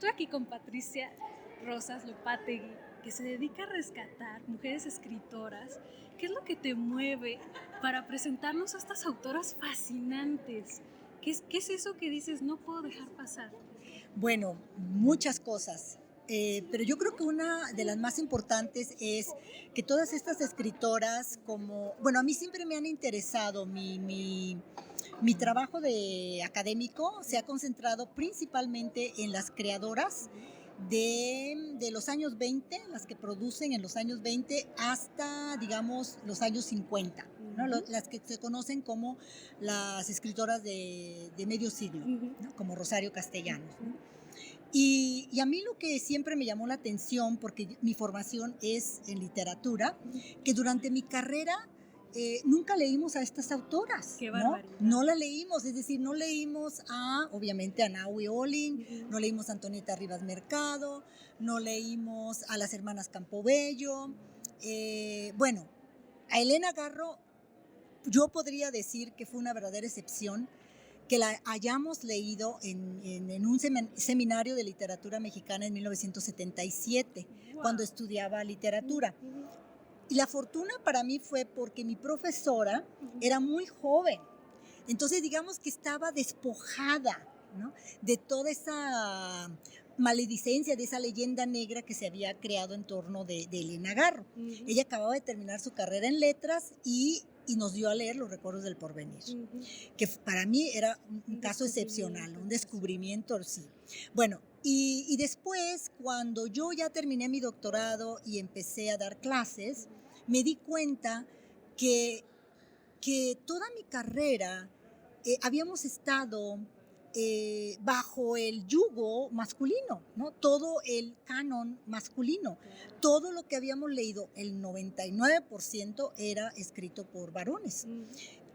Estoy aquí con Patricia Rosas Lopategui, que se dedica a rescatar mujeres escritoras. ¿Qué es lo que te mueve para presentarnos a estas autoras fascinantes? ¿Qué es eso que dices, no puedo dejar pasar? Bueno, muchas cosas. Pero yo creo que una de las más importantes es que todas estas escritoras, a mí siempre me han interesado, mi trabajo de académico se ha concentrado principalmente en las creadoras de los años 20, las que producen en los años 20 hasta, digamos, los años 50, ¿no? Las que se conocen como las escritoras de medio siglo, ¿no? Como Rosario Castellanos, ¿no? Y a mí lo que siempre me llamó la atención, porque mi formación es en literatura, que durante mi carrera nunca leímos a estas autoras, ¡Qué ¿no? barbaridad! No la leímos, es decir, no leímos obviamente a Nahui Olin, no leímos a Antonieta Rivas Mercado, no leímos a las hermanas Campobello, a Elena Garro yo podría decir que fue una verdadera excepción que la hayamos leído en un seminario de literatura mexicana en 1977, wow, cuando estudiaba literatura. Y la fortuna para mí fue porque mi profesora era muy joven, entonces digamos que estaba despojada, ¿no?, de toda esa maledicencia, de esa leyenda negra que se había creado en torno de Elena Garro. Ella acababa de terminar su carrera en letras y nos dio a leer Los Recuerdos del Porvenir, que para mí era un caso excepcional, un descubrimiento, sí. Bueno, y después, cuando yo ya terminé mi doctorado y empecé a dar clases, me di cuenta que toda mi carrera habíamos estado bajo el yugo masculino, ¿no? Todo el canon masculino, todo lo que habíamos leído, el 99% era escrito por varones,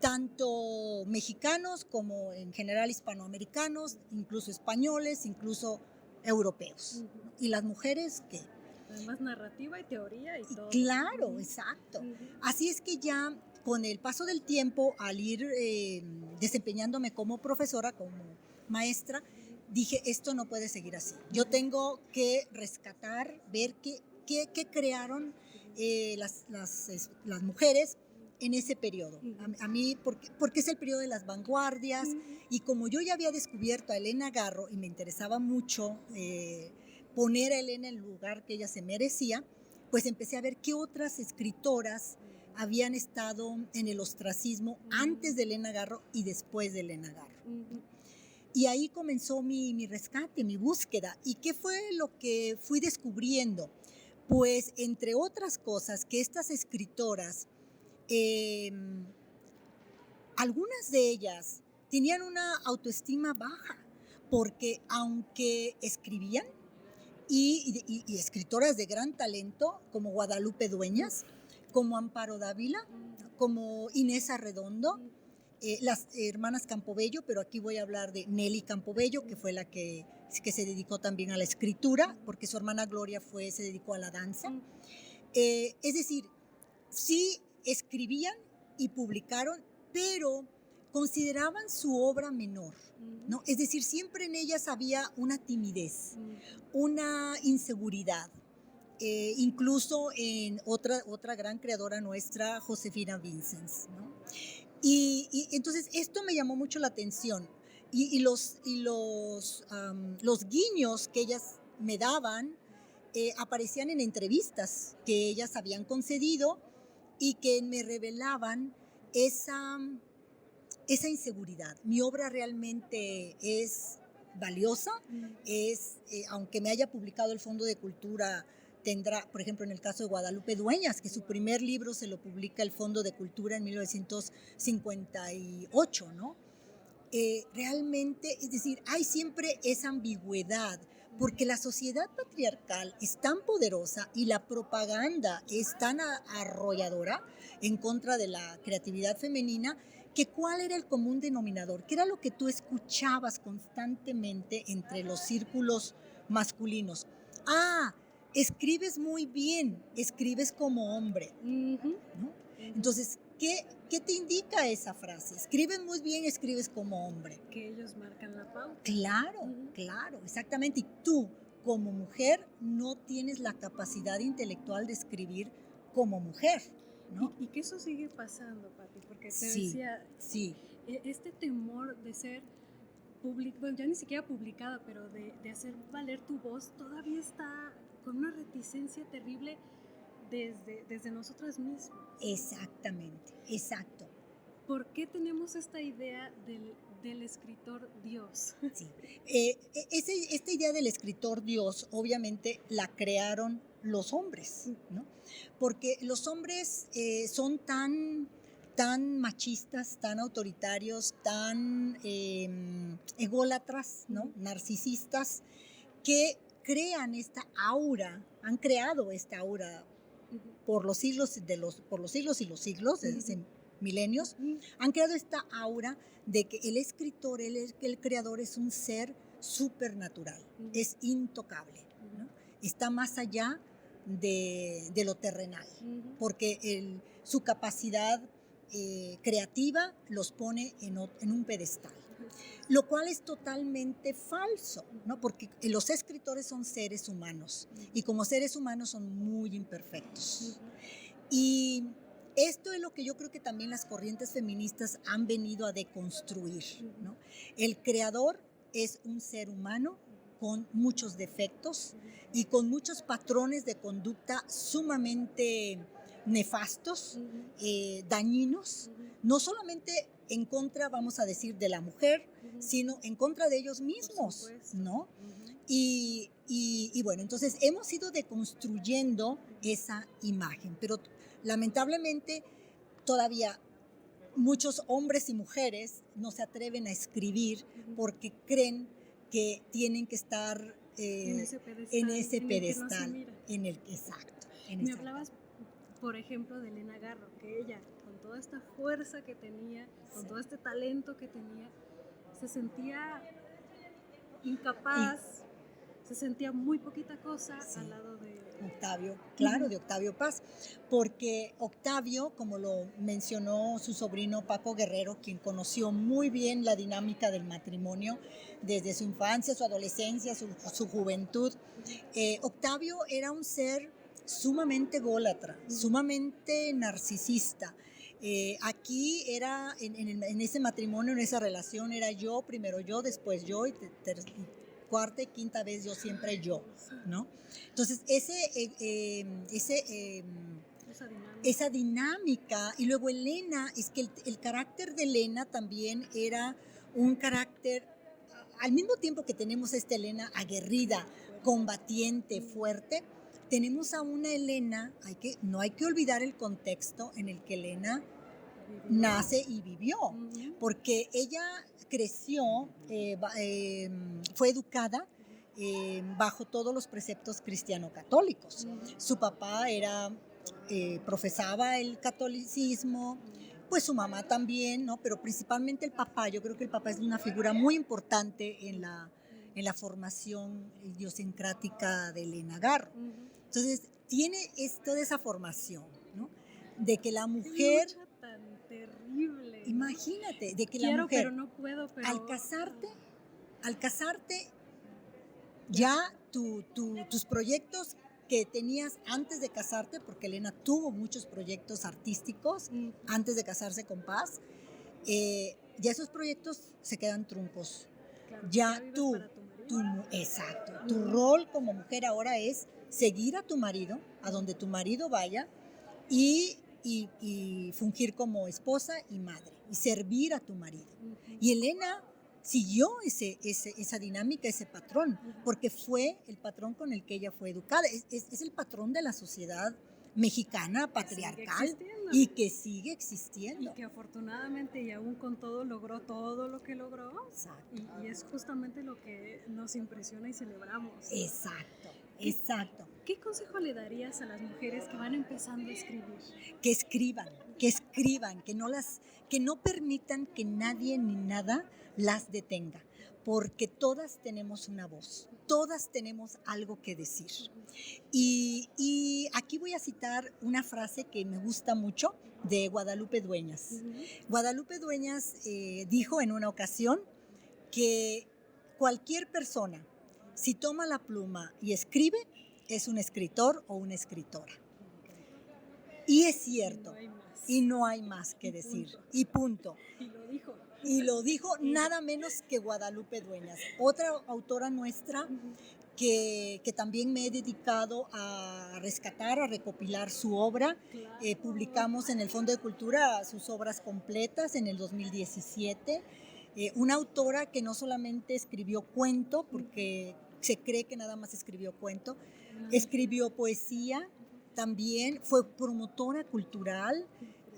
tanto mexicanos como en general hispanoamericanos, incluso españoles, incluso europeos. ¿Y las mujeres qué? Además, narrativa y teoría y todo. Claro, exacto. Así es que ya con el paso del tiempo, al ir desempeñándome como profesora, como maestra, dije, esto no puede seguir así. Yo tengo que rescatar, ver qué crearon las mujeres en ese periodo. A mí, porque es el periodo de las vanguardias, y como yo ya había descubierto a Elena Garro y me interesaba mucho poner a Elena en el lugar que ella se merecía, pues empecé a ver qué otras escritoras habían estado en el ostracismo antes de Elena Garro y después de Elena Garro. Y ahí comenzó mi rescate, mi búsqueda. ¿Y qué fue lo que fui descubriendo? Pues, entre otras cosas, que estas escritoras, algunas de ellas tenían una autoestima baja, porque aunque escribían, y escritoras de gran talento, como Guadalupe Dueñas, como Amparo Dávila, como Inés Arredondo, las hermanas Campobello, pero aquí voy a hablar de Nelly Campobello, que fue la que se dedicó también a la escritura, porque su hermana Gloria se dedicó a la danza. Es decir, sí escribían y publicaron, pero consideraban su obra menor, ¿no? Es decir, siempre en ellas había una timidez, una inseguridad. Incluso en otra gran creadora nuestra, Josefina Vicens, ¿no? Y entonces esto me llamó mucho la atención, y los guiños que ellas me daban aparecían en entrevistas que ellas habían concedido y que me revelaban esa inseguridad. Mi obra realmente es valiosa, aunque me haya publicado el Fondo de Cultura, tendrá, por ejemplo, en el caso de Guadalupe Dueñas, que su primer libro se lo publica el Fondo de Cultura en 1958, ¿no? Realmente, es decir, hay siempre esa ambigüedad, porque la sociedad patriarcal es tan poderosa y la propaganda es tan arrolladora en contra de la creatividad femenina, que ¿cuál era el común denominador? ¿Qué era lo que tú escuchabas constantemente entre los círculos masculinos? escribes muy bien, escribes como hombre, ¿no? Entonces, ¿qué te indica esa frase? Escribes muy bien, escribes como hombre. Que ellos marcan la pauta. Claro, claro, exactamente. Y tú, como mujer, no tienes la capacidad intelectual de escribir como mujer, ¿no? Y que eso sigue pasando, Pati, porque te Sí, decía, sí. Este temor de ser bueno, ya ni siquiera publicada, pero de hacer valer tu voz, todavía está con una reticencia terrible desde nosotras mismas. Exactamente, exacto. ¿Por qué tenemos esta idea del escritor Dios? Sí. Esta idea del escritor Dios, obviamente, la crearon los hombres, ¿no? Porque los hombres son tan machistas, tan autoritarios, tan ególatras, ¿no? Narcisistas, que crean esta aura, han creado esta aura por los siglos y los siglos, desde hace milenios, han creado esta aura de que el escritor, el creador, es un ser supernatural, es intocable, ¿no? Está más allá de lo terrenal, porque su capacidad creativa los pone en un pedestal. Lo cual es totalmente falso, ¿no? Porque los escritores son seres humanos y como seres humanos son muy imperfectos. Y esto es lo que yo creo que también las corrientes feministas han venido a deconstruir, ¿no? El creador es un ser humano con muchos defectos y con muchos patrones de conducta sumamente nefastos, dañinos, no solamente en contra, vamos a decir, de la mujer, sino en contra de ellos mismos, ¿no? Y bueno, entonces hemos ido deconstruyendo esa imagen, pero lamentablemente todavía muchos hombres y mujeres no se atreven a escribir porque creen que tienen que estar en ese pedestal, en el que exacto. Me hablabas, por ejemplo, de Elena Garro, que ella, con toda esta fuerza que tenía, con todo este talento que tenía, se sentía incapaz, se sentía muy poquita cosa al lado de Octavio, claro, de Octavio Paz, porque Octavio, como lo mencionó su sobrino Paco Guerrero, quien conoció muy bien la dinámica del matrimonio desde su infancia, su adolescencia, su juventud, Octavio era un ser sumamente ególatra, sumamente narcisista. Aquí era, en ese matrimonio, en esa relación, era yo, primero yo, después yo, y cuarta y quinta vez yo siempre yo, ¿no? Entonces, esa dinámica, y luego Elena, es que el carácter de Elena también era un carácter, al mismo tiempo que tenemos esta Elena aguerrida, combatiente, fuerte, tenemos a una Elena, no hay que olvidar el contexto en el que Elena nace y vivió, porque ella creció, fue educada bajo todos los preceptos cristiano-católicos. Su papá profesaba el catolicismo, pues su mamá también, ¿no? Pero principalmente el papá. Yo creo que el papá es una figura muy importante en la formación idiosincrática de Elena Garro. Entonces, tiene toda esa formación, ¿no? De que la mujer... Qué lucha tan terrible. Imagínate, de que Quiero, la mujer... pero no puedo, pero... Al casarte, ya tus proyectos que tenías antes de casarte, porque Elena tuvo muchos proyectos artísticos antes de casarse con Paz, ya esos proyectos se quedan truncos. Claro, ya exacto, tu rol como mujer ahora es seguir a tu marido, a donde tu marido vaya, y fungir como esposa y madre, y servir a tu marido. Y Elena siguió esa dinámica, ese patrón, porque fue el patrón con el que ella fue educada. Es el patrón de la sociedad mexicana patriarcal y que sigue existiendo. Y que afortunadamente y aún con todo logró todo lo que logró. Exacto. Y es justamente lo que nos impresiona y celebramos. Exacto. ¿Qué consejo le darías a las mujeres que van empezando a escribir? Que escriban, que no permitan que nadie ni nada las detenga, porque todas tenemos una voz, todas tenemos algo que decir. Y aquí voy a citar una frase que me gusta mucho de Guadalupe Dueñas. Guadalupe Dueñas dijo en una ocasión que cualquier persona, si toma la pluma y escribe, es un escritor o una escritora. Y es cierto, y no hay más que decir, y punto. Y lo dijo nada menos que Guadalupe Dueñas, otra autora nuestra que también me he dedicado a rescatar, a recopilar su obra. Publicamos en el Fondo de Cultura sus obras completas en el 2017. Una autora que no solamente escribió cuento, porque se cree que nada más escribió cuento, escribió poesía, también fue promotora cultural.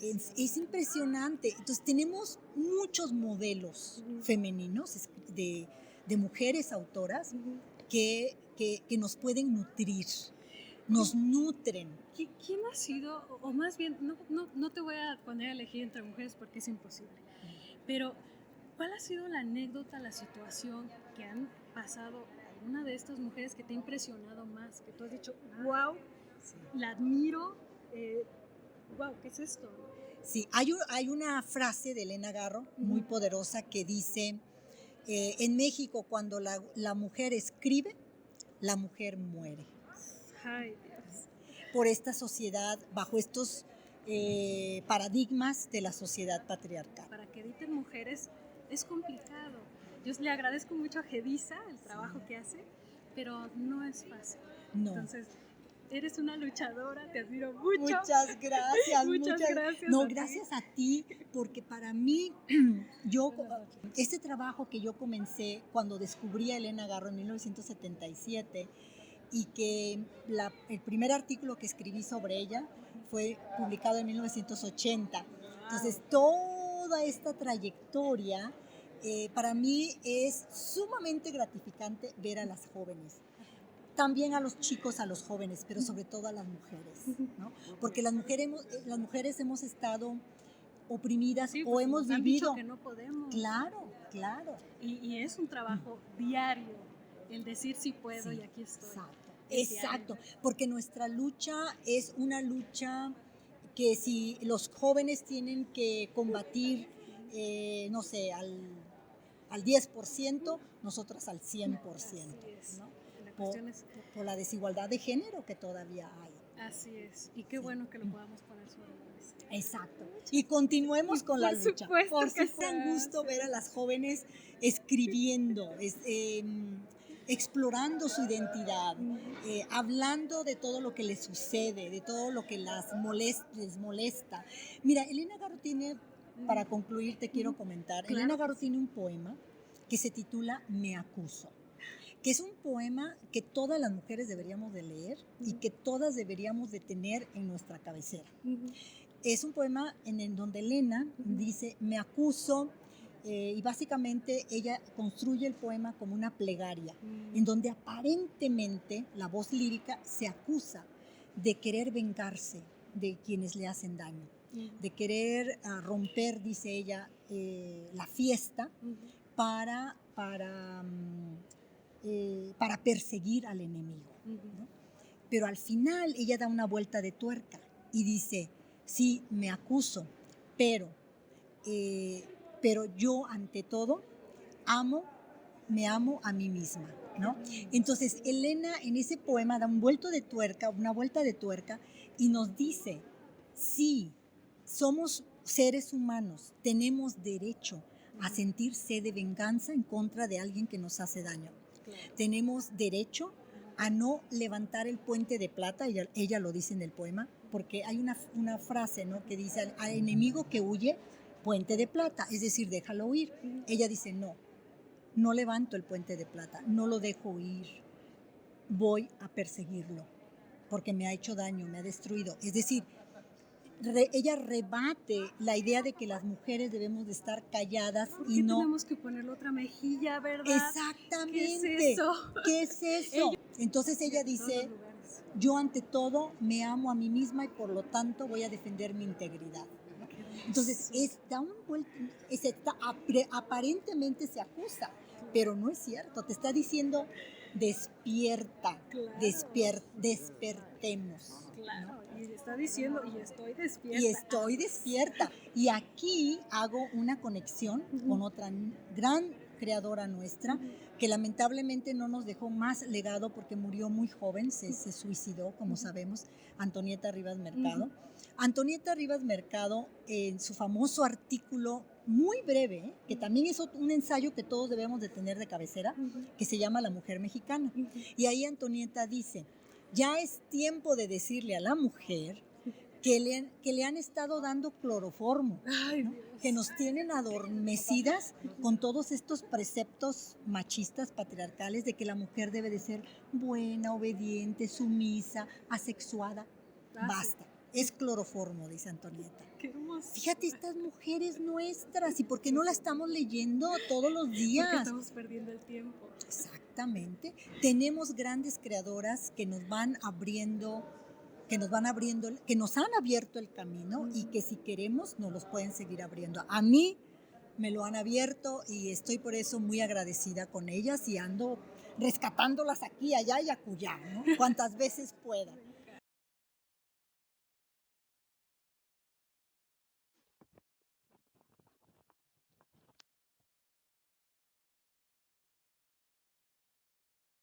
Es impresionante. Entonces tenemos muchos modelos femeninos de mujeres autoras que nos pueden nutrir, nos nutren. ¿Quién ha sido, o más bien, no te voy a poner a elegir entre mujeres porque es imposible, pero ¿cuál ha sido la anécdota, la situación que han pasado alguna de estas mujeres que te ha impresionado más, que tú has dicho, wow, la admiro, wow, ¿qué es esto? Sí, hay una frase de Elena Garro muy poderosa que dice, en México cuando la mujer escribe, la mujer muere. Ay, Dios. Por esta sociedad, bajo estos paradigmas de la sociedad patriarcal. Para que editen mujeres es complicado. Yo le agradezco mucho a Gedisa el trabajo que hace, pero no es fácil. No. Entonces, eres una luchadora, te admiro mucho. Muchas gracias. Muchas gracias. No, gracias a ti, porque para mí, este trabajo que yo comencé cuando descubrí a Elena Garro en 1977 y que el primer artículo que escribí sobre ella fue publicado en 1980. Entonces, toda esta trayectoria para mí es sumamente gratificante ver a las jóvenes. También a los chicos, a los jóvenes, pero sobre todo a las mujeres, ¿no? Porque las mujeres hemos estado oprimidas o hemos vivido. Han dicho que no podemos. Claro. Y es un trabajo diario, el decir sí puedo y aquí estoy. Exacto, porque nuestra lucha es una lucha que si los jóvenes tienen que combatir, no sé, al 10%, nosotras al 100%, ¿no? Por la desigualdad de género que todavía hay. Así es, y qué bueno que lo podamos poner sobre la mesa. Exacto, y continuemos con la lucha. Por supuesto, es un gusto ver a las jóvenes escribiendo, explorando su identidad, hablando de todo lo que les sucede, de todo lo que les molesta. Mira, Elena Garro tiene, para concluir te quiero comentar, claro. Elena Garro tiene un poema que se titula Me acuso, que es un poema que todas las mujeres deberíamos de leer y que todas deberíamos de tener en nuestra cabecera. Es un poema en donde Elena dice, me acuso, y básicamente ella construye el poema como una plegaria, en donde aparentemente la voz lírica se acusa de querer vengarse de quienes le hacen daño, de querer romper, dice ella, la fiesta para perseguir al enemigo, ¿no? Pero al final ella da una vuelta de tuerca y dice, sí, me acuso, pero yo ante todo me amo a mí misma, ¿no? Entonces Elena en ese poema da una vuelta de tuerca y nos dice, sí, somos seres humanos, tenemos derecho a sentir sed de venganza en contra de alguien que nos hace daño. Tenemos derecho a no levantar el puente de plata, ella lo dice en el poema, porque hay una frase, ¿no?, que dice, al enemigo que huye, puente de plata, es decir, déjalo huir. Ella dice, no levanto el puente de plata, no lo dejo huir, voy a perseguirlo, porque me ha hecho daño, me ha destruido. Es decir, ella rebate la idea de que las mujeres debemos de estar calladas y no... tenemos que ponerle otra mejilla, ¿verdad? Exactamente. ¿Qué es eso? Entonces ella dice, yo ante todo me amo a mí misma y por lo tanto voy a defender mi integridad. Entonces, aparentemente se acusa, pero no es cierto. Te está diciendo, despierta, Claro. despertemos. Claro, ¿no? y está diciendo, y estoy despierta. Y estoy despierta. Y aquí hago una conexión con otra gran creadora nuestra, que lamentablemente no nos dejó más legado porque murió muy joven, se suicidó, como sabemos, Antonieta Rivas Mercado. Antonieta Rivas Mercado, en su famoso artículo muy breve, que también es un ensayo que todos debemos de tener de cabecera, que se llama La Mujer Mexicana. Y ahí Antonieta dice, ya es tiempo de decirle a la mujer que le han estado dando cloroformo, Ay, ¿no? Dios. Que nos tienen adormecidas con todos estos preceptos machistas, patriarcales, de que la mujer debe de ser buena, obediente, sumisa, asexuada. Basta, es cloroformo, dice Antonieta. Qué hermoso. Fíjate, estas mujeres nuestras, ¿y por qué no la estamos leyendo todos los días? Porque estamos perdiendo el tiempo. Exactamente. Tenemos grandes creadoras que nos van abriendo, que nos han abierto el camino y que si queremos nos los pueden seguir abriendo. A mí me lo han abierto y estoy por eso muy agradecida con ellas y ando rescatándolas aquí, allá y acullá, ¿no? Cuantas veces pueda.